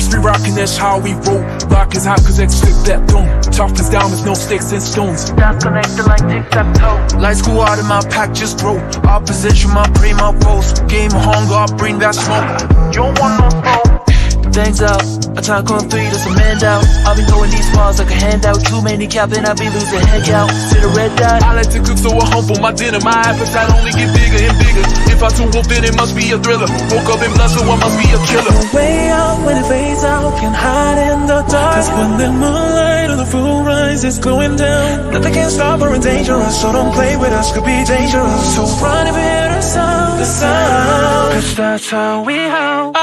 First we rockin', that's how we roll. Rock is hot cause X flip that throne. Tough as diamonds, no sticks and stones. That's connected like tic-tac-toe. Lights go out in my pack, just grow. Opposition, my brain, my foes. Game of hunger, I bring that smoke. You don't want no smoke. Things out, a time on 3, that's a man out. I've been going these bars like a handout. Too many capping, I be losing head count. See the red dot. I like to cook so I humble my dinner. My appetite only get bigger and bigger. If I tune wolf, then it must be a thriller. Woke up in blood, so I must be a killer. Way out when it fades out, can hide in the dark. Cause when the moonlight or the full rise is going down, nothing can stop or it's dangerous. So don't play with us, could be dangerous. So run if you hear the sound, the sound. Cause that's how we howl.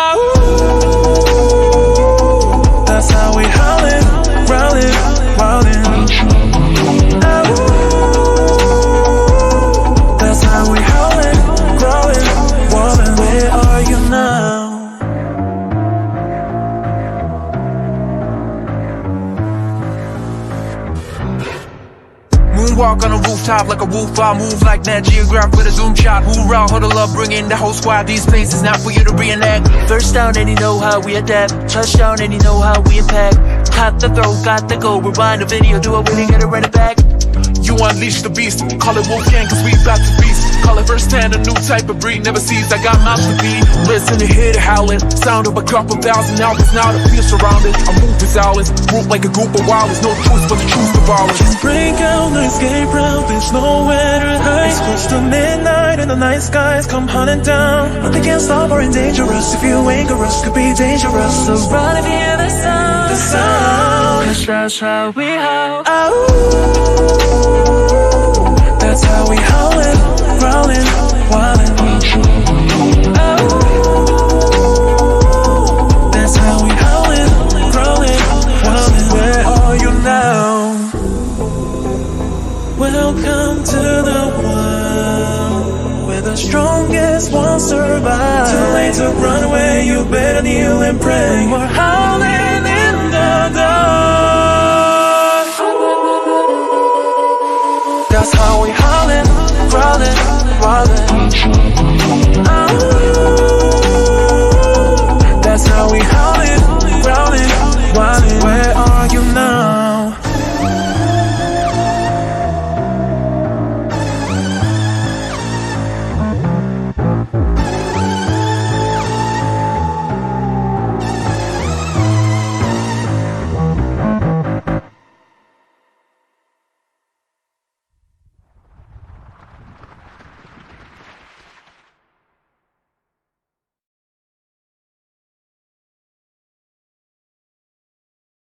That's how we howlin', growlin', wildin'. That's how we howlin', growlin', wildin'. Where are you now? Moonwalk on a rooftop like a wolf. I move like Nat Geograph with a zoom shot. Hoorah, huddle up, bring in the whole squad. These places not for you to reenact. First down and you know how we adapt. Touchdown and you know how we impact. Caught the throw, got the goal. Rewind the video, do it when you gotta run it back. You unleash the beast. Call it Wolfgang cause we about to feast. Call it first hand, a new type of breed. Never sees, I got mouth to feed. Listen to hear the howling. Sound of a couple thousand albums now to feel surrounded. I move with owls, move like a group of wilders. No choice but the truth of ours. Just break out, no escape route. There's nowhere to hide. It's close to midnight and the night skies come hunting down. Nothing can stop or endanger us. If you anger us, could be dangerous. So run if you hear the sound, the sound. Cause that's how we howl. That's how we howlin', growlin', wildin'. That's how we howlin', growlin', wildin'. Where are you now? Welcome to the world where the strongest ones survive. Too late to run away, you better kneel and pray. We're howling.